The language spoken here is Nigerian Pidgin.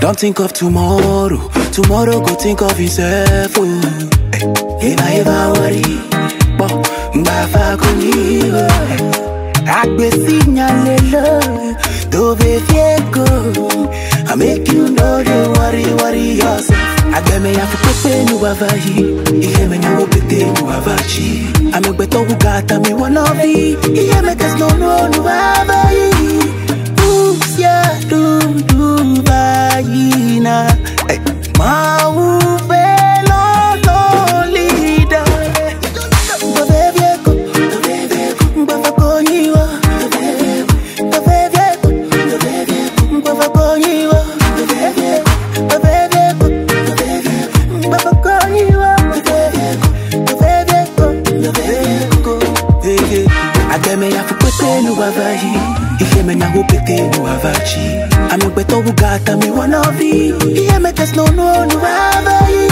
Don't think of tomorrow. Tomorrow go think of himself. Oh. If I ever worry, Bafa Kuniwa. Agbe signalelo, dove fieko. I make you know the worry yourself. Agbe me ya fupepe nu wavahi, ihe me nyango pete nu wavachi. Ame beto ugata mi wanovi, ihe me kes no nu wavahi. Usya du vayina, ma uvelo lolida. Dove fieko, Bafa Kuniwa. Ihe me nyango pete nu avachi. Ame beto ugata mi wanovi. Ihe me kes no nu avahi.